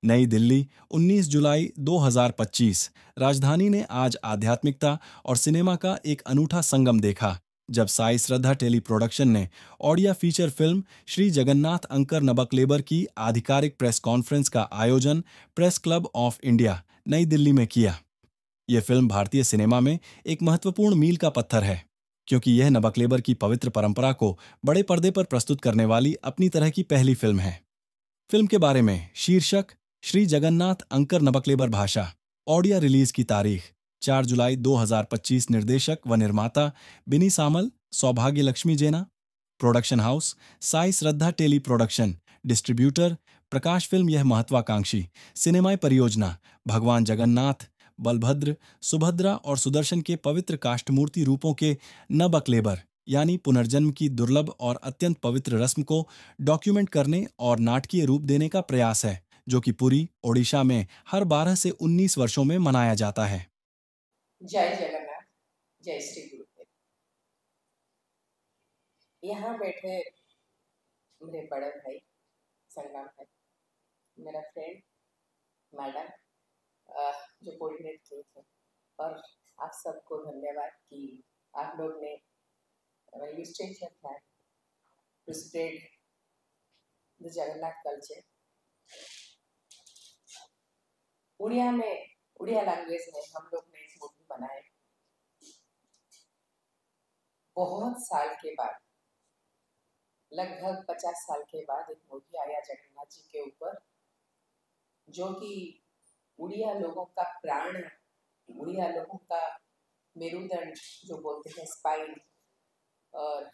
नई दिल्ली, 19 जुलाई 2025। राजधानी ने आज आध्यात्मिकता और सिनेमा का एक अनूठा संगम देखा, जब साई श्रद्धा टेली प्रोडक्शन ने audio feature film Shri Jagannath अंकर नबकलेबर की आधिकारिक प्रेस कॉन्फ्रेंस का आयोजन प्रेस क्लब ऑफ इंडिया, नई दिल्ली में किया। यह फिल्म भारतीय सिनेमा में एक महत्वपूर्ण मील का पत्थर है, क्योंकि यह नबकलेबर की पवित्र परंपरा को बड़े पर्दे पर प्रस्तुत करने वाली अपनी तरह की पहली फिल्म है। फिल्म के बारे में शीर्षक श्री जगन्नाथ अंकर नबकलेबर भाषा। ऑडियो रिलीज की तारीख 4 जुलाई 2025। निर्देशक व निर्माता बिनी सामल, सौभाग्य लक्ष्मी जेना। Production house Sai Shraddha tele production. Distributor प्रकाश फिल्म। यह महत्वाकांक्षी सिनेमाई परियोजना भगवान जगन्नाथ, बलभद्र, सुभद्रा और सुदर्शन के पवित्र काष्ठमूर्ति रूपों के नबकलेबर यानी पुनर्जन्म की दुर्लभ और अत्यंत पवित्र रस्म को डॉक्यूमेंट करने और नाटकीय रूप देने का प्रयास है, जो कि पुरी, ओडिशा में हर 12 से 19 वर्षों में मनाया जाता है। जय जगन्नाथ, जय श्री गुरुदेव। यहाँ बैठे मेरे बड़े भाई संगम है, मेरा फ्रेंड मैडम जो कोऑर्डिनेट किए थे, और आप सबको धन्यवाद कि आप लोग ने illustration plan to spread the Jagannath culture Odia में, उड़िया लैंग्वेज में हम लोग ने एक मूवी बनाए बहुत साल के बाद। लगभग 50 साल के बाद एक मूवी आया जगन्नाथ जी के ऊपर, जो कि उड़िया लोगों का प्राण, उड़िया लोगों का मेरुदंड जो बोलते हैं, स्पाइन, और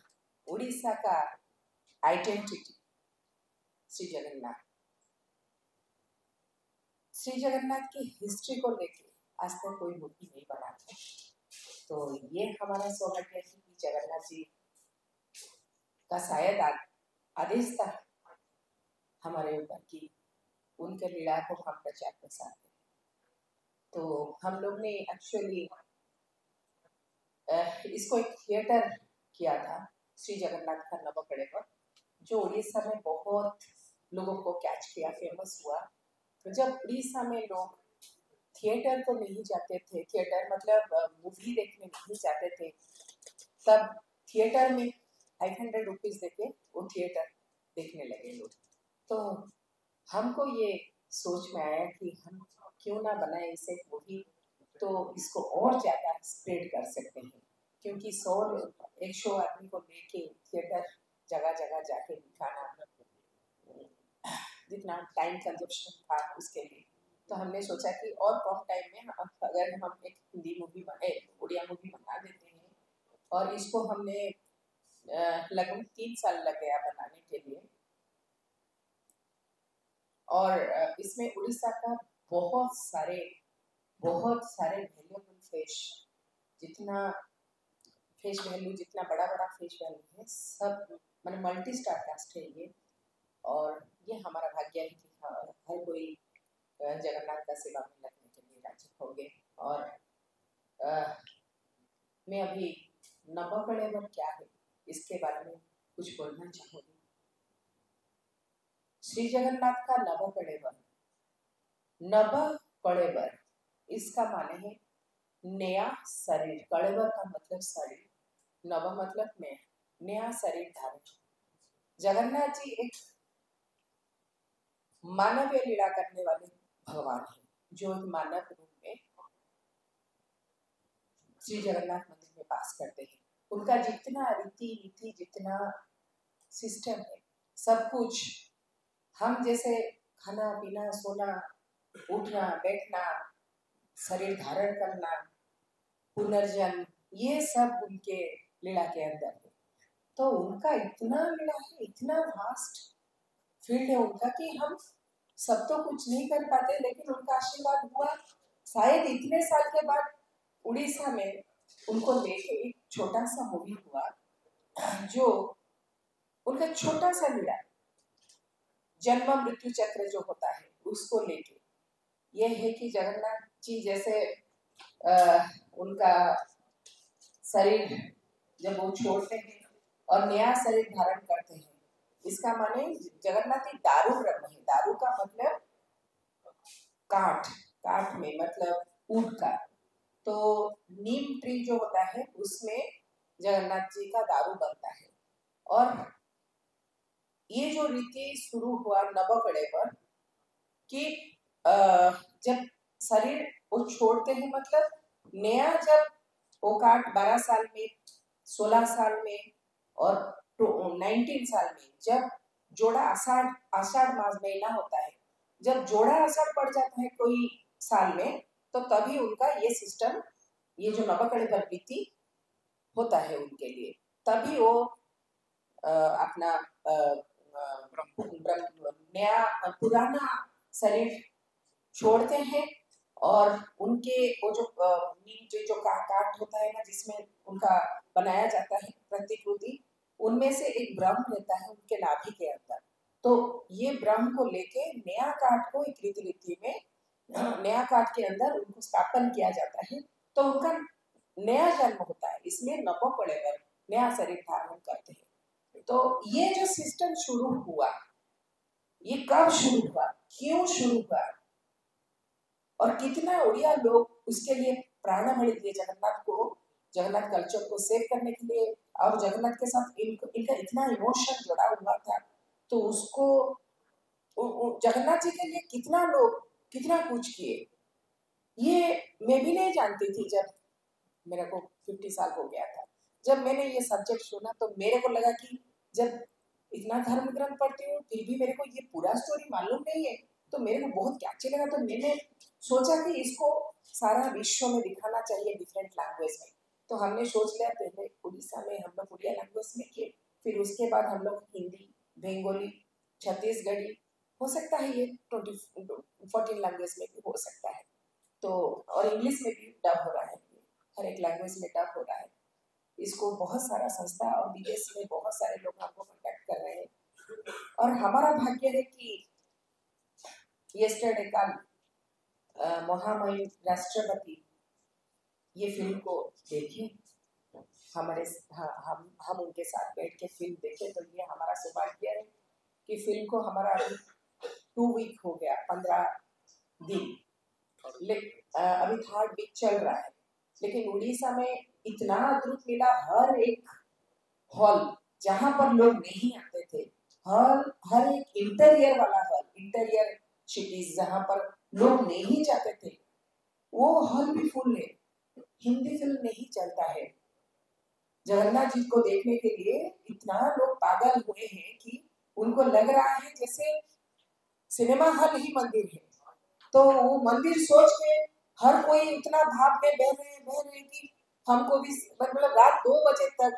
उड़ीसा का आइडेंटिटी श्री जगन्नाथ। श्री जगन्नाथ की हिस्ट्री को लेके आज तक कोई मूवी नहीं बना था, तो ये हमारा सौभाग्य है कि जगन्नाथ जी का शायद आदेश था हमारे ऊपर कि उनके लीला को हम प्रचार प्रसार करें। तो हम लोग ने एक्चुअली इसको एक थिएटर किया था, श्री जगन्नाथ का नबकलेबर, जो उड़ीसा में बहुत लोगों को कैच किया, फेमस हुआ। तो जब उड़ीसा में लोग थिएटर को नहीं जाते थे, थिएटर मतलब मूवी देखने नहीं जाते थे, तब थिएटर में 500 रुपीज देके वो थिएटर देखने लगे लोग। तो हमको ये सोच में आया कि हम क्यों ना बनाए इसे मूवी, तो इसको और ज़्यादा स्प्रेड कर सकते हैं, क्योंकि 100 आदमी को लेके थिएटर जगह जगह जाके दिखाना जितना टाइम कंजप्शन था उसके लिए, तो हमने सोचा कि और कम टाइम में अगर हम एक हिंदी मूवी बने, उड़िया मूवी बना देते हैं, और इसको हमने लगभग 3 साल लग गया बनाने के लिए। और इसमें उड़ीसा का बहुत सारे वैल्यूएबल फिश, जितना फिश वैल्यू, जितना बड़ा बड़ा फिश वैल्यू है, सब मैंने मल्टी स्टार कास्ट है ये। और ये हमारा भाग्य है कि हर कोई जगन्नाथ का सेवा में लगने के लिए राजी हो गए। और मैं अभी नबकलेबर क्या है इसके बारे में कुछ बोलना चाहूँगी। श्री जगन्नाथ का नबकलेबर, नबकलेबर इसका माने है नया शरीर। कलेबर का मतलब शरीर, नव मतलब नया शरीर धारण। जगन्नाथ जी एक मानवीय लीला करने वाले भगवान हैं, जो मानव रूप में श्री जगन्नाथ मंदिर में वास करते हैं। उनका जितना रीति नीति, जितना सिस्टम है, सब कुछ हम जैसे खाना पीना, सोना, उठना बैठना, शरीर धारण करना, पुनर्जन्म, ये सब उनके लीला के अंदर है। तो उनका इतना लीला है, इतना वास्ट फील्ड है उनका, कि हम सब तो कुछ नहीं कर पाते, लेकिन उनका आशीर्वाद हुआ। शायद इतने साल के बाद उड़ीसा में उनको लेके एक छोटा सा मूवी हुआ, जो उनका छोटा सा लीला, जन्म मृत्यु चक्र जो होता है, उसको लेके यह है कि जगन्नाथ जी जैसे उनका शरीर जब वो छोड़ते हैं और नया शरीर धारण करते हैं, इसका माने जगन्नाथ ही दारू ब्रह्म है। दारू का मतलब काठ काठ में मतलब ऊट का, तो नीम ट्री जो होता है उसमें जगन्नाथ जी का दारू बनता है। और ये जो रीति शुरू हुआ नवकड़े पर कि जब शरीर वो छोड़ते हैं, मतलब नया जब वो काट 12 साल में, 16 साल में और 19 साल में, जब जोड़ा आषाढ़ आषाढ़ मास महीना होता है, जब जोड़ा आषाढ़ पड़ जाता है कोई साल में, तो तभी उनका ये सिस्टम, ये जो नवकड़े पर रीति होता है उनके लिए, तभी वो अपना नया पुराना शरीर छोड़ते हैं। और उनके वो जो नीम ट्री जो काट होता है ना, जिसमें उनका बनाया जाता है प्रतिकृति, उनमें से एक ब्रह्म रहता है उनके नाभि के अंदर। तो ये ब्रह्म को लेके नया काठ को एक रीति रीति में नया काठ के अंदर उनको स्थापन किया जाता है, तो उनका नया जन्म होता है, इसलिए नवकड़े पर नया शरीर धारण करते हैं। तो ये जो सिस्टम शुरू हुआ, ये कब शुरू हुआ, क्यों शुरू हुआ, और कितना उड़िया लोग उसके लिए प्राण बलि दिए जगन्नाथ को, जगन्नाथ कल्चर को सेव करने के लिए। और जगन्नाथ के साथ इनका इतना इमोशन जुड़ा हुआ था, तो उसको जगन्नाथ जी के लिए कितना लोग कितना कुछ किए, ये मैं भी नहीं जानती थी। जब मेरे को 50 साल हो गया था, जब मैंने ये सब्जेक्ट सुना, तो मेरे को लगा कि जब इतना धर्म ग्रंथ पढ़ती हूँ फिर भी मेरे को ये पूरा स्टोरी मालूम नहीं है, तो मेरे को बहुत कैची लगा। तो मैंने सोचा कि इसको सारा विश्व में दिखाना चाहिए डिफरेंट लैंग्वेज में। तो हमने सोच लिया, पहले उड़ीसा में हम लोग उड़िया लैंग्वेज में किए, फिर उसके बाद हम लोग हिंदी, बंगाली, छत्तीसगढ़ी, हो सकता है ये 14 लैंग्वेज में भी हो सकता है। तो और इंग्लिश में भी डब हो रहा है, हर एक लैंग्वेज में डब हो रहा है। इसको बहुत सारा संस्था और विदेश में बहुत सारे लोग हमको कॉन्टेक्ट कर रहे हैं। और हमारा भाग्य है कि यस्टरडे कल महामहिम राष्ट्रपति ये फिल्म को देखे, हमारे हम उनके साथ बैठ के फिल्म देखे। तो ये हमारा सौभाग्य है कि फिल्म को हमारा 2 वीक हो गया, 15 दिन, अभी 3rd वीक चल रहा है। लेकिन उड़ीसा में इतना अद्भुत मिला, हर एक हॉल जहाँ पर लोग नहीं आते थे, हर एक इंटीरियर वाला हॉल, इंटीरियर सिटीज जहाँ पर लोग नहीं जाते थे, वो हॉल भी फुल है। हिंदी फिल्म नहीं चलता है, जगन्नाथ जी को देखने के लिए इतना लोग पागल हुए हैं कि उनको लग रहा है जैसे सिनेमा हॉल ही मंदिर है। तो वो मंदिर सोच के हर कोई इतना भाव में बह रहे हैं कि हमको भी, मतलब रात 2 बजे तक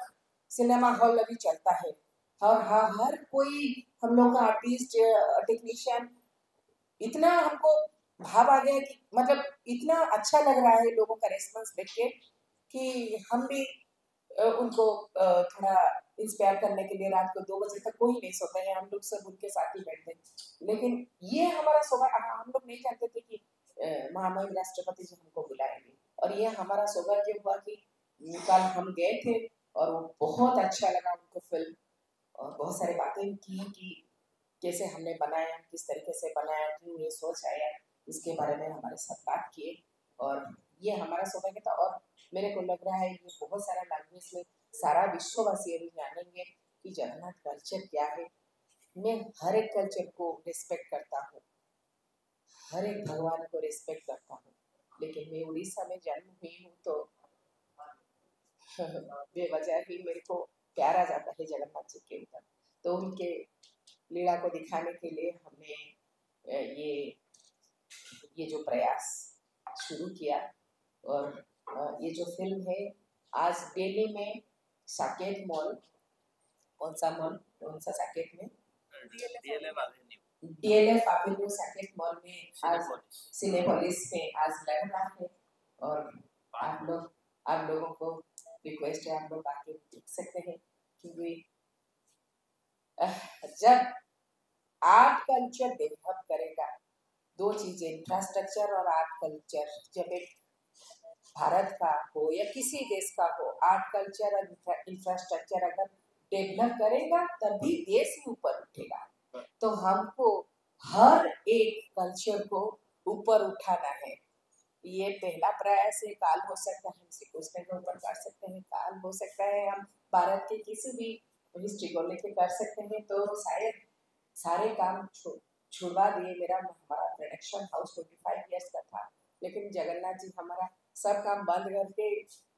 सिनेमा हॉल अभी चलता है। और हाँ, हर कोई हम लोग का आर्टिस्ट, टेक्नीशियन, इतना हमको भाव आ गया कि मतलब इतना अच्छा लग रहा है लोगों का रेस्पॉन्स देख के कि हम भी उनको थोड़ा इंस्पायर करने के लिए रात को 2 बजे तक कोई नहीं सोता है, हम लोग सब उनके साथ ही बैठते हैं। लेकिन ये हमारा सौभाग्य, हम लोग नहीं जानते थे कि महामहिम राष्ट्रपति जी हमको बुलाएंगे। और ये हमारा सौभाग्य हुआ कि कल हम गए थे और वो बहुत अच्छा लगा उनको फिल्म, और बहुत सारी बातें की कि कैसे हमने बनाया, किस तरीके से बनाया, क्यों ये सोच आया, इसके बारे में हमारे साथ बात किए। और ये हमारा सौभाग्य था। और मेरे को लग रहा है ये बहुत सारा लैंग्वेज में सारा विश्ववासी अभी जानेंगे कि जगन्नाथ कल्चर क्या है। मैं हर एक कल्चर को रिस्पेक्ट करता हूँ, हर एक भगवान को रिस्पेक्ट करता हूँ, लेकिन मैं उड़ीसा में जन्म हुई हूँ, तो बेवजह ही मेरे को प्यार आ जाता है जगन्नाथ जी के ऊपर। तो उनके लीला को दिखाने के लिए हमने ये जो प्रयास शुरू किया। और ये जो फिल्म है, आज दिल्ली में साकेत मॉल, कौन सा साकेत में, DLF एवेन्यू साकेत मॉल में आज सिनेपोलिस में आज लग रहा है। और आप लोगों को रिक्वेस्ट है, आप लोग आके देख सकते हैं। क्योंकि जब आर्ट कल्चर डेवलप करेगा, 2 चीजें, इंफ्रास्ट्रक्चर और आर्ट कल्चर, जब एक भारत का हो या किसी देश का हो, आर्ट कल्चर और इंफ्रास्ट्रक्चर अगर डेवलप करेगा तभी देश ऊपर उठेगा। तो हमको हर एक कल्चर को ऊपर उठाना है। ये पहला प्रयास है। काल हो सकता है हम श्री कृष्ण के ऊपर कर सकते हैं, काल हो सकता है हम भारत के किसी भी हिस्ट्री को लेके कर सकते हैं। तो शायद सारे काम छुड़वा दिए। हमारा प्रोडक्शन हाउस 25 ईयर्स का था, लेकिन जगन्नाथ जी हमारा सब काम बंद करके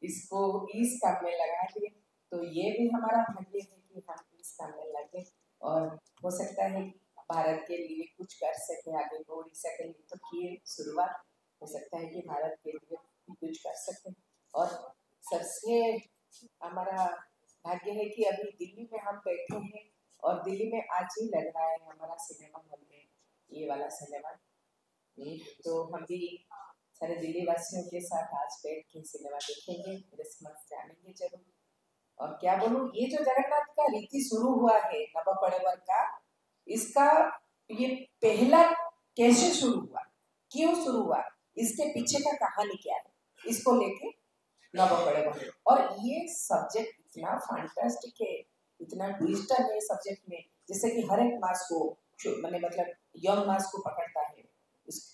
इसको इस काम में लगा दिए। तो ये भी हमारा भाग्य है कि हम इस काम में लगे, और हो सकता है कि भारत के लिए कुछ कर सके, आगे बढ़ सके। तो किए शुरुआत, हो सकता है कि भारत के लिए कुछ कर सकते हैं। और सबसे हमारा भाग्य है कि अभी दिल्ली में हम बैठे हैं, और दिल्ली में आज ही लग रहा है हमारा सिनेमा हॉल में ये वाला सिनेमा। तो हम भी सारे दिल्ली वासियों के साथ आज बैठ के सिनेमा देखेंगे, क्रिसमस जानेंगे जरूर। और क्या बोलूं, ये जो जगन्नाथ का रीति शुरू हुआ है नवकलेवर का, इसका ये पहला कैसे शुरू हुआ, क्यों शुरू हुआ, इसके पीछे का कहानी क्या है, इसको लेके नवकलेवर। और ये सब्जेक्ट इतना फैंटास्टिक है, इतना ट्विस्टर है सब्जेक्ट में, जैसे कि हर एक मास को मैंने मतलब यंग मास को पकड़ता है,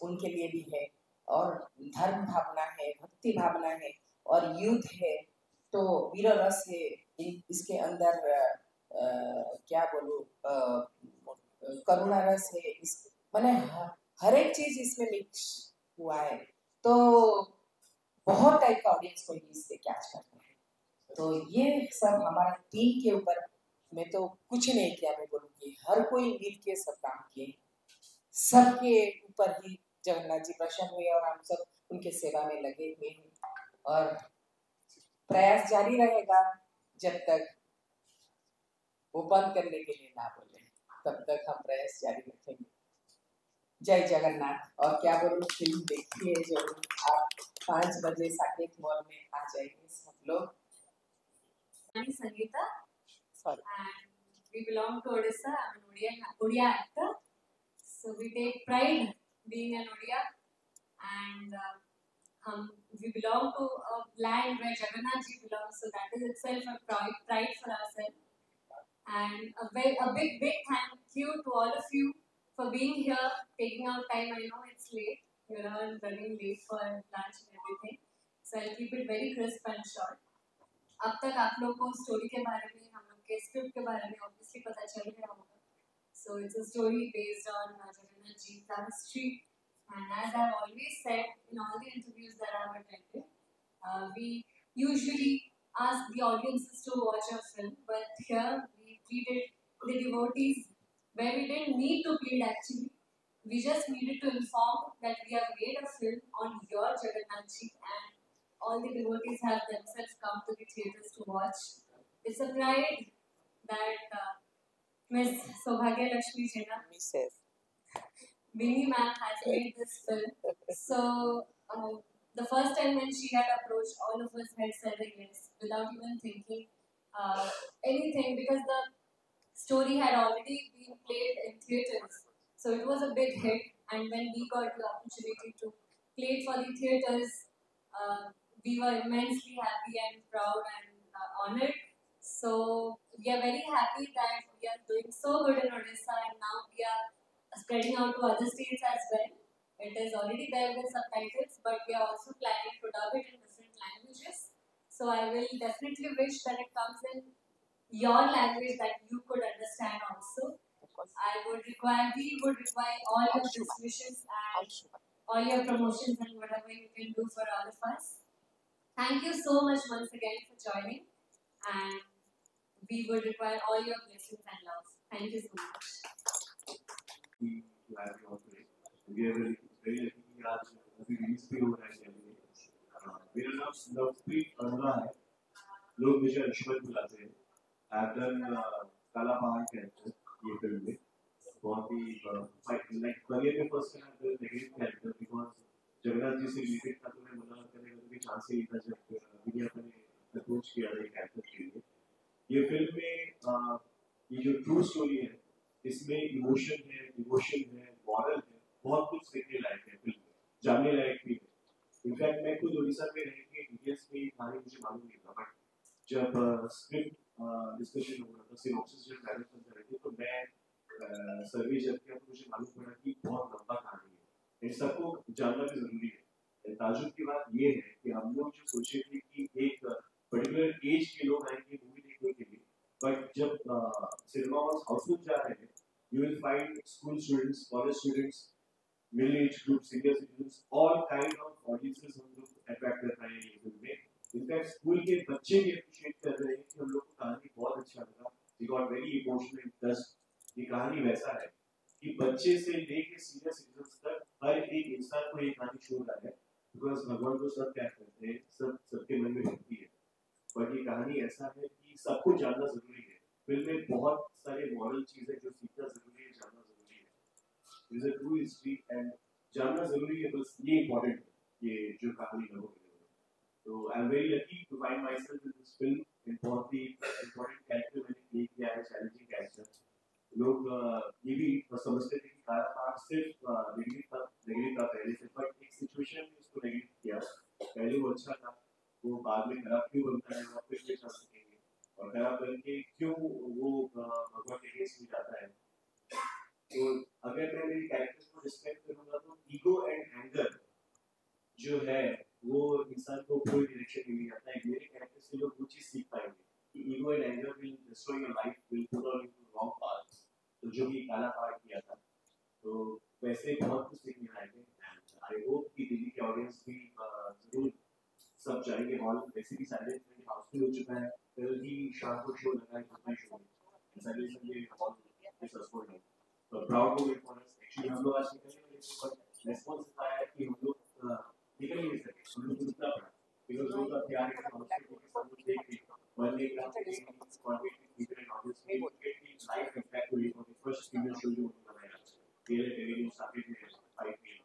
उनके लिए भी है। और धर्म भावना है, भक्ति भावना है, और युद्ध है, तो वीर रस है इसके अंदर। क्या बोलूं, करुणा रस है इस, मैंने हर एक चीज इसमें मिक्स हुआ है। तो बहुत टाइप का ऑडियंस को इससे कैच करते हैं। तो ये सब हमारा टीम के ऊपर, मैं तो कुछ नहीं किया, मैं बोलूँगी हर कोई मिल के सब काम किए, सबके ऊपर ही जगन्नाथ जी प्रसन्न हुए, और हम सब उनके सेवा में लगे हुए हैं। और प्रयास जारी रहेगा जब तक वो बंद करने के लिए ना बोले, तब तक हम प्रयास जारी रखेंगे। जय जगन्नाथ। और क्या बोलूं, फिल्म देखिए जरूर आप, 5 बजे साकेत मॉल में आ जाएंगे सब लोग। Sangeeta. Sorry. And we belong to Odisha. I'm an Odia actor. So we take pride being an Odia. And we belong to a land where Jagannath ji belongs. So that is itself a pride for ourselves. And a big thank you to all of you for being here, taking out time. I know it's late. You're all running late for lunch and everything. So I'll keep it very crisp and short. अब तक आप लोगों को story के बारे में, हम लोग के स्क्रिप्ट के बारे में ऑब्वियसली पता चल गया होगा. So it's a story based on Jagannath Ji's history, and as I've always said in all the interviews that I've attended, we usually ask the audiences to watch a film, but here we treated the devotees where we didn't need to plead actually. We just needed to inform that we have made a film on your Jagannath Ji, and all the devotees have themselves come to the theatres to watch. It's a pride that Miss Sobhagya Lakshmi Jina, Mrs. Bini ma'am, has made this film. So the first time when she had approached, all of us had said yes without even thinking anything, because the story had already been played in theatres. So it was a big hit, and when we got the opportunity to play it for the theatres, we were immensely happy and proud and honored. So we are very happy that we are doing so good in Odisha, and now we are spreading out to other states as well. It is already there with subtitles, but we are also planning to dub it in different languages. So I will definitely wish that it comes in your language that you could understand also. We would require all your best wishes and all your promotions and whatever you can do for all of us. Thank you so much once again for joining, and we would require all your blessings and love. Thank you so much. To have you all today. We are very lucky कि आज अभी release भी हो रहा है जल्दी. मेरा नाम लवप्रीत अरोड़ा है. लोग मुझे अंशुमन बुलाते हैं. I've done काला पहाड़ कैरेक्टर ये फिल्म में. बहुत ही like करियर में first time I've done negative character because Jagannath ji से रिलेटेड था, तो मैं मना करने का कोई चांस ही नहीं था जब दुनिया ने अप्रोच किया था कैरेक्टर के लिए. ये फिल्म में ये जो ट्रू स्टोरी है, इसमें इमोशन है, मॉरल है, बहुत कुछ सीखने लायक है फिल्म में, जानने लायक भी है. इनफैक्ट मैं खुद उड़ीसा में रह के इंडियंस में कहानी मुझे मालूम नहीं था, बट जब स्क्रिप्ट डिस्कशन हो रहा था, सिनॉप्सिस जब डायरेक्ट कर रहे थे, तो मैं सर्वे जब किया तो मुझे मालूम पड़ा कि बहुत लंबा कहानी है. ये सबको जानना भी जरूरी है। ताजुब की बात ये है कि हम लोग जो सोचे थे कि एक पर्टिकुलर एज के लोग आएंगे मूवी देखने के लिए, बट जब सिनेमा हॉल्स हाउसफुल जा रहे हैं, you will find school students, college students, middle age group, senior citizens, all kind of audiences हम लोग अट्रैक्ट कर रहे हैं ये फिल्म में। इनफैक्ट स्कूल के बच्चे भी अप्रिशिएट कर रहे हैं कि हम लोग को कहानी बहुत अच्छा लगा, we got very emotional touched. ये कहानी वैसा है कि बच्चे से लेके सीनियर सिटीजन्स तक हर एक इंसान को ये कहानी छू रहा है, बिकॉज भगवान को सब प्यार करते हैं, सब सबके मन में रहती है। बट ये कहानी ऐसा है कि सबको जानना जरूरी है। फिल्म में बहुत सारे मॉरल चीजें जो सीखना जरूरी है, जानना जरूरी है। Is a true history and जानना जरूरी है, बस ये इम्पोर्टेंट है, ये जो कहानी है वो। तो I am very lucky to find myself in this film. बहुत ही इम्पोर्टेंट कैरेक्टर मैंने प्ले किया है, चैलेंजिंग कैरेक्टर। लोग ये भी समझते थे कि कारापार सिर्फ नेगेटिव था पहले से, बट एक सिचुएशन में उसको नेगेटिव किया। पहले वो अच्छा था, वो बाद में खराब क्यों बनता है, वो फिर समझ सकेंगे, और खराब बन के क्यों वो भगवान के अगेंस्ट में जाता है। तो अगर मैं मेरी कैरेक्टर्स को रिस्पेक्ट करूंगा तो ईगो एंड एंगर जो है वो इंसान को कोई डायरेक्शन नहीं जाता है। मेरे कैरेक्टर से लोग वो चीज सीख पाएंगे कि ego and anger will destroy your life, will put on into wrong path, तो जो भी काला पार किया था। तो वैसे बहुत कुछ सीखने आएंगे। आई होप कि दिल्ली के ऑडियंस भी जरूर सब जाएंगे हॉल। वैसे भी साइलेंस में हाउसफुल हो चुका है, कल ही शाम को शो लगा है, कितना शो है साइलेंस में हॉल इज सस्पेंड है। तो proud moment for us. Actually हम लोग आज निकलने वाले थे, पर रेस्पॉन्स आया है कि हम लोग निकल ही नहीं सके, हम लोग रुकना पड़ा, बिकॉज लोग का प्यार है, हम लोग देख के वन डे का डिफरेंट ऑडियंस में की लाइफ इम्पैक्ट हुई और फर्स्ट फीमेल शो जो बनाया पहले टेलीविजन स्टार्टेड में 5 पीएम।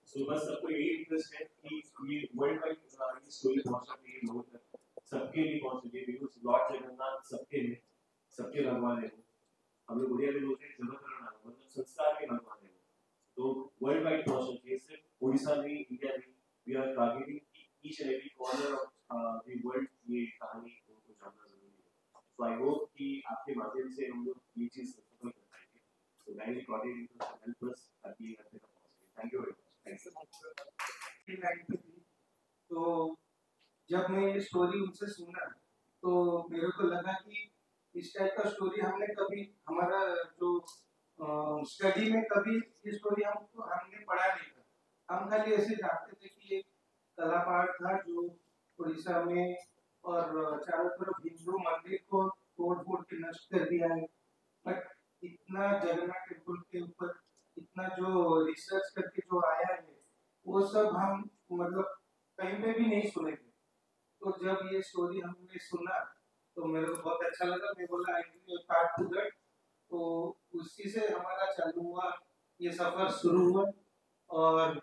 सो बस सबको यही रिक्वेस्ट है कि ये वर्ल्ड वाइड ये स्टोरी पहुंचना चाहिए लोगों तक, सबके लिए पहुंचनी चाहिए, बिकॉज लॉर्ड जगन्नाथ सबके हैं, सबके भगवान है। हम लोग उड़िया में बोलते हैं जगन्नाथ मतलब संस्कार के भगवान है। तो वर्ल्ड वाइड पहुंचना चाहिए, सिर्फ ओडिशा में, इंडिया में। We are targeting each and every corner of the world. ये कहानी को जानना जरूरी है। सो आई होप कि आपके माध्यम से हम लोग ये चीज सफल कर पाएंगे। So guys coordinate to help us ताकि ये करने का possible. Thank you very much. तो जब मैं ये स्टोरी उनसे सुना तो मेरे को लगा कि इस टाइप का स्टोरी हमने कभी, हमारा जो स्टडी में कभी ये स्टोरी हमने पढ़ा नहीं था। हम खाली ऐसे जानते थे कि एक कलापाड़ था जो उड़ीसा में, और चारों तरफ हिंदू मंदिर को तोड़ फोड़ के नष्ट कर दिया है। बट इतना जगन्नाथ टेम्पल के ऊपर इतना जो रिसर्च करके जो आया है वो सब हम मतलब कहीं पे भी नहीं सुने थे। तो जब ये स्टोरी हमने सुना तो मेरे को बहुत अच्छा लगा। मैं बोला I will part two that. तो उसी से हमारा चालू हुआ, ये सफर शुरू हुआ, और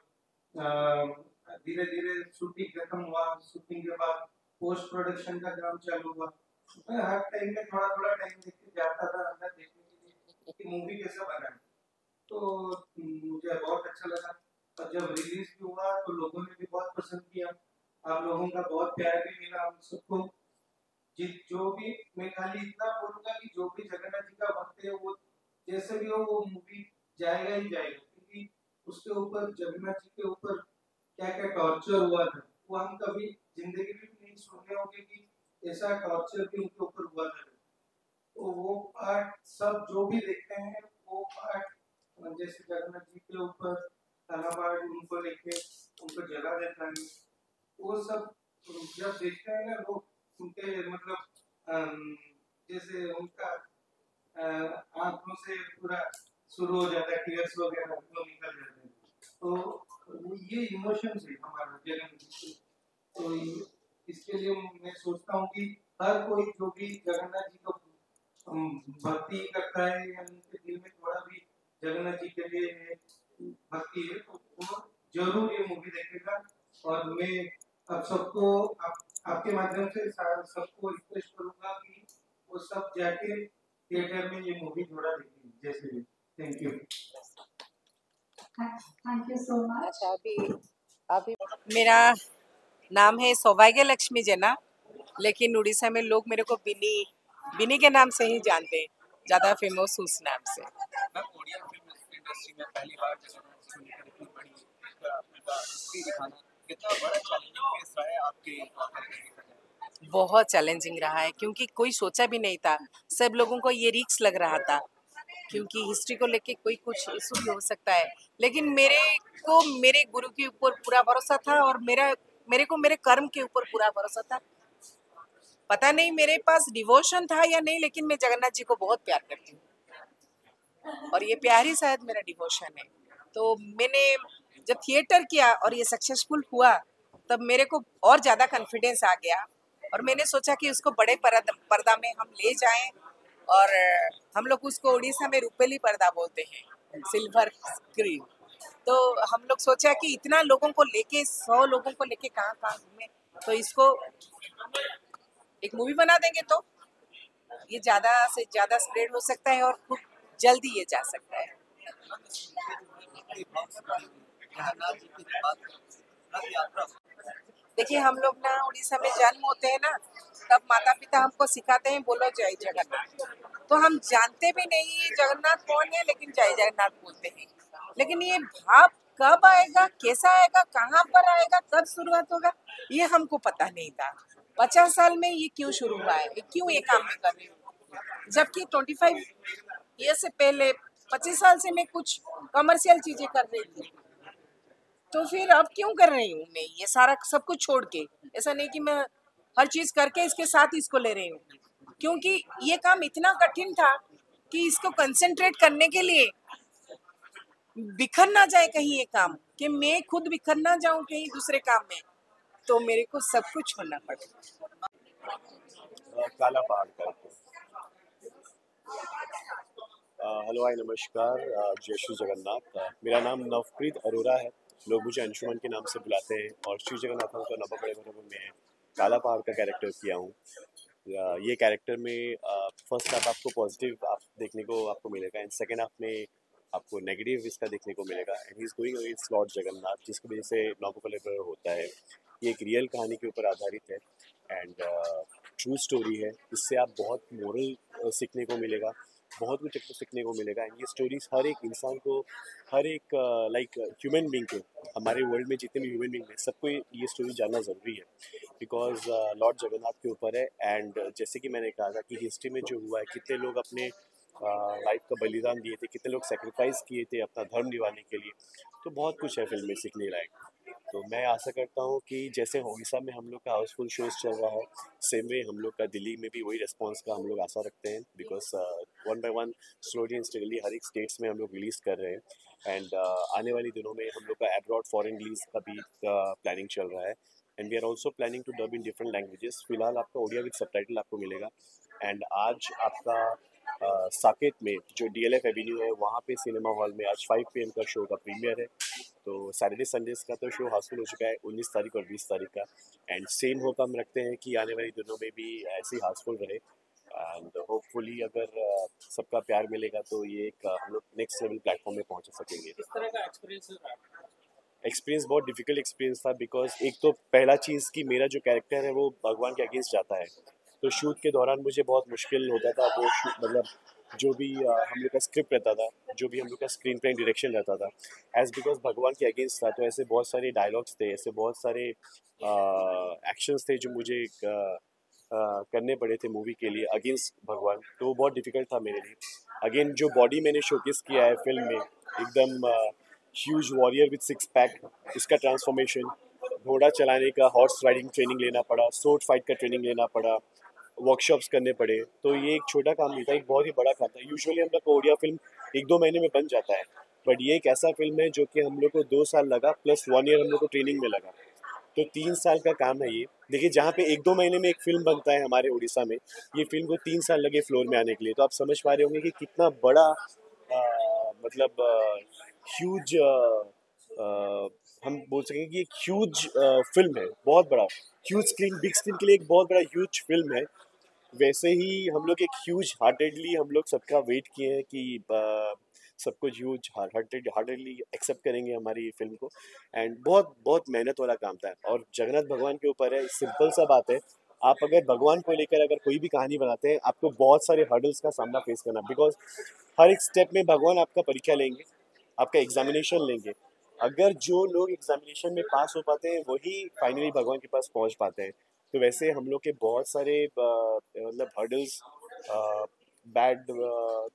धीरे धीरे शूटिंग खत्म हुआ। शूटिंग के बाद पोस्ट प्रोडक्शन का काम चालू हुआ। मैं हर टाइम में थोड़ा थोड़ा टाइम देके जाता था अंदर देखने के लिए कि मूवी कैसा बना है। तो मुझे बहुत अच्छा लगा, और जब रिलीज भी हुआ तो लोगों ने भी बहुत पसंद किया। आप लोगों का बहुत प्यार भी मिला हम सबको। जो भी, मैं खाली इतना बोलूंगा कि जो भी जगन्नाथ जी का भक्त है वो जैसे भी हो वो मूवी जाएगा ही जाएगा, क्योंकि उसके ऊपर, जगन्नाथ जी के ऊपर क्या क्या टॉर्चर हुआ था वो हम कभी जिंदगी में भी नहीं सुने होंगे कि ऐसा टॉर्चर भी उनके ऊपर हुआ था। तो वो पार्ट सब जो भी देखते हैं वो पार्ट, जैसे जगन्नाथ जी के ऊपर कालापाड़ उनको लेके उनको जगह देता है, वो सब जब देखते हैं ना लोग, उनके मतलब जैसे उनका आंखों से पूरा शुरू हो जाता है, टीयर्स वगैरह वो निकल जाते हैं। तो ये इमोशंस है हमारा जगन्नाथ जी। तो इसके लिए मैं सोचता हूँ कि हर कोई जो भी जगन्नाथ जी को भक्ति करता है या उनके दिल में थोड़ा भी जगन्नाथ जी के लिए भक्ति है तो वो जरूर ये मूवी देखेगा। और मैं अब सबको आपके माध्यम से सबको रिक्वेस्ट करूंगा कि वो सब जाके थिएटर में ये मूवी थोड़ा देखें जैसे भी। Thank you. Thank you so much. अच्छा, अभी मेरा नाम है सौभाग्य लक्ष्मी जना, लेकिन उड़ीसा में लोग मेरे को बिनी के नाम से ही जानते हैं, ज़्यादा फेमस उस नाम से। ओडिया फिल्म इंडस्ट्री में पहली बार जगन्नाथ जी को लेकर इतनी बड़ी शक्ति दिखाना कितना बड़ा चैलेंजिंग फेस रहा है आपके? बहुत चैलेंजिंग रहा है क्योंकि कोई सोचा भी नहीं था, सब लोगों को ये रिस्क लग रहा था क्योंकि हिस्ट्री को लेके कोई कुछ इशू भी हो सकता है, लेकिन मेरे को मेरे गुरु के ऊपर पूरा भरोसा था और मेरे को मेरे कर्म के ऊपर पूरा भरोसा था। पता नहीं मेरे पास डिवोशन था या नहीं, लेकिन मैं जगन्नाथ जी को बहुत प्यार करती हूँ और ये प्यार ही शायद मेरा डिवोशन है। तो मैंने जब थिएटर किया और ये सक्सेसफुल हुआ तब मेरे को और ज़्यादा कॉन्फिडेंस आ गया और मैंने सोचा कि उसको बड़े पर्दा में हम ले जाएं और हम लोग उसको उड़ीसा में रुपेली पर्दा बोलते हैं, सिल्वर स्क्रीन। तो हम लोग सोचा कि इतना लोगों को लेके 100 लोगों को लेके कहाँ कहाँ घूमे, तो इसको एक मूवी बना देंगे तो ये ज़्यादा से ज़्यादा स्प्रेड हो सकता है और खूब जल्दी ये जा सकता है। देखिए हम लोग ना उड़ीसा में जन्म होते हैं ना, तब माता पिता हमको सिखाते हैं बोलो जय जगन्नाथ, तो हम जानते भी नहीं है जगन्नाथ कौन है, लेकिन जय जगन्नाथ बोलते हैं। लेकिन ये भाव कब आएगा, कैसा आएगा, कहाँ पर आएगा, कब शुरुआत होगा, ये हमको पता नहीं था। 50 साल में ये क्यों शुरू हुआ है, क्यों ये काम मैं कर रही हूँ, जबकि 25 ईयर से पहले 25 साल से मैं कुछ कमर्शियल चीजें कर रही थी। तो फिर अब क्यों कर रही हूँ मैं ये सारा सब कुछ छोड़ के? ऐसा नहीं कि मैं हर चीज करके इसके साथ इसको ले रही हूँ, क्योंकि ये काम इतना कठिन था कि इसको कंसंट्रेट करने के लिए बिखर ना जाए कहीं ये काम, कि मैं खुद बिखर ना जाऊं कहीं दूसरे काम में, तो मेरे को सब कुछ छोड़ना पड़ा। काला पहाड़ का हेलो हाय नमस्कार, जय श्री जगन्नाथ। मेरा नाम नवप्रीत अरोरा है, लोग मुझे अंशुमन के नाम से बुलाते हैं और श्री जगन्नाथ का नवाबड़े में मैं काला पहाड़ का कैरेक्टर किया हूँ। ये कैरेक्टर में फर्स्ट हाफ आपको पॉजिटिव आप देखने को आपको मिलेगा एंड सेकेंड हाफ में आपको नेगेटिव इसका देखने को मिलेगा and he is going against Lord Jagannath, जिसकी वजह से नवाबड़े होता है। ये एक रियल कहानी के ऊपर आधारित है एंड ट्रू स्टोरी है। इससे आप बहुत मोरल सीखने को मिलेगा, बहुत कुछ आपको सीखने को मिलेगा एंड ये स्टोरीज हर एक इंसान को, हर एक लाइक ह्यूमन बींग को, हमारे वर्ल्ड में जितने भी ह्यूमन बींग हैं सबको ये स्टोरी जानना ज़रूरी है बिकॉज लॉर्ड जगन्नाथ के ऊपर है। एंड जैसे कि मैंने कहा था कि हिस्ट्री में जो हुआ है, कितने लोग अपने लाइफ का बलिदान दिए थे, कितने लोग सेक्रीफाइस किए थे अपना धर्म निभाने के लिए, तो बहुत कुछ है फिल्म में सीखने लायक। तो मैं आशा करता हूँ कि जैसे उड़ीसा में हम लोग का हाउसफुल शोज चल रहा है, सेम वे हम लोग का दिल्ली में भी वही रिस्पॉन्स का हम लोग आशा रखते हैं because 1 by 1 slowly and steadily हर एक स्टेट्स में हम लोग रिलीज़ कर रहे हैं एंड आने वाले दिनों में हम लोग का एब्रॉड फॉरेन रिलीज का भी प्लानिंग चल रहा है and we are also planning to dub in different languages. फिलहाल आपका ओडिया विद सबटाइटल आपको मिलेगा एंड आज आपका साकेत में जो DLF एवेन्यू है वहाँ पे सिनेमा हॉल में आज 5 PM का शो का प्रीमियर है। तो सैटरडे संडेज का तो शो हाउसफुल हो चुका है 19 तारीख और 20 तारीख का एंड सेम होप हम रखते हैं कि आने वाले दिनों में भी ऐसे ही हाउसफुल रहे एंड होपफुली अगर सबका प्यार मिलेगा तो ये एक हम लोग नेक्स्ट लेवल प्लेटफॉर्म में पहुँच सकेंगे। किस तरह का एक्सपीरियंस बहुत डिफिकल्ट एक्सपीरियंस था बिकॉज एक तो पहला चीज़ कि मेरा जो कैरेक्टर है वो भगवान के अगेंस्ट जाता है, तो शूट के दौरान मुझे बहुत मुश्किल होता था वो मतलब जो भी हम लोग का स्क्रिप्ट रहता था, जो भी हम लोग का स्क्रीन प्ले डायरेक्शन रहता था एज बिकॉज भगवान के अगेंस्ट था, तो ऐसे बहुत सारे डायलॉग्स थे, ऐसे बहुत सारे एक्शंस थे जो मुझे करने पड़े थे मूवी के लिए अगेंस्ट भगवान, तो वो बहुत डिफिकल्ट था मेरे लिए। अगेन जो बॉडी मैंने शोकेस किया है फिल्म में, एकदम ह्यूज वॉरियर विद 6 पैक, इसका ट्रांसफॉर्मेशन, घोड़ा चलाने का, हॉर्स राइडिंग ट्रेनिंग लेना पड़ा, सोर्ड फाइट का ट्रेनिंग लेना पड़ा, वर्कशॉप्स करने पड़े, तो ये एक छोटा काम नहीं था, एक बहुत ही बड़ा काम था। यूजुअली हम लोग को ओडिया फिल्म 1-2 महीने में बन जाता है, बट ये एक ऐसा फिल्म है जो कि हम लोग को 2 साल लगा प्लस 1 ईयर हम लोग को ट्रेनिंग में लगा, तो 3 साल का काम है ये। देखिए जहाँ पे 1-2 महीने में एक फिल्म बनता है हमारे उड़ीसा में, ये फिल्म को 3 साल लगे फ्लोर में आने के लिए, तो आप समझ पा रहे होंगे कि कितना बड़ा मतलब ह्यूज हम बोल सकेंगे कि एक ह्यूज फिल्म है, बहुत बड़ा, ह्यूज स्क्रीन, बिग स्क्रीन के लिए एक बहुत बड़ा ह्यूज फिल्म है। वैसे ही हम लोग एक ह्यूज हार्टेडली हम लोग सबका वेट किए हैं कि सबको ह्यूज हार्टेडली एक्सेप्ट करेंगे हमारी फिल्म को एंड बहुत बहुत मेहनत वाला काम था और जगन्नाथ भगवान के ऊपर है। सिंपल सा बात है, आप अगर भगवान को लेकर अगर कोई भी कहानी बनाते हैं आपको बहुत सारे हर्डल्स का सामना फेस करना, बिकॉज हर एक स्टेप में भगवान आपका परीक्षा लेंगे, आपका एग्जामिनेशन लेंगे अगर जो लोग एग्जामिनेशन में पास हो पाते हैं वही फाइनली भगवान के पास पहुंच पाते हैं। तो वैसे हम लोग के बहुत सारे मतलब हर्डल्स, बैड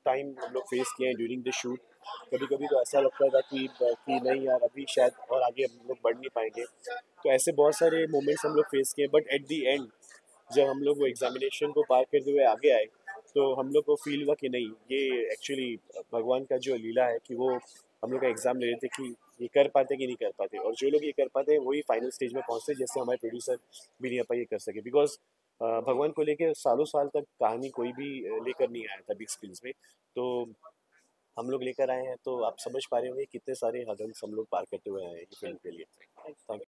टाइम हम लोग फेस किए हैं ड्यूरिंग द शूट। कभी कभी तो ऐसा लगता था कि नहीं यार अभी शायद और आगे हम लोग बढ़ नहीं पाएंगे। तो ऐसे बहुत सारे मोमेंट्स हम लोग फेस किए, बट एट द एंड जब हम लोग वो एग्जामिनेशन को पार करते हुए आगे आए तो हम लोग को फील हुआ कि नहीं, ये एक्चुअली भगवान का जो लीला है कि वो हम लोग का एग्जाम ले रहे थे कि ये कर पाते कि नहीं कर पाते, और जो लोग ये कर पाते हैं वही फाइनल स्टेज में पहुंचते हैं, जैसे हमारे प्रोड्यूसर भी नहीं पाए ये कर सके। बिकॉज भगवान को लेके सालों साल तक कहानी कोई भी लेकर नहीं आया था बिग स्क्रीन में। तो हम लोग लेकर आए हैं, तो आप समझ पा रहे होंगे कितने सारे हर्डल्स हम लोग पार करते हुए आए हैं ये फिल्म के लिए। Thank you.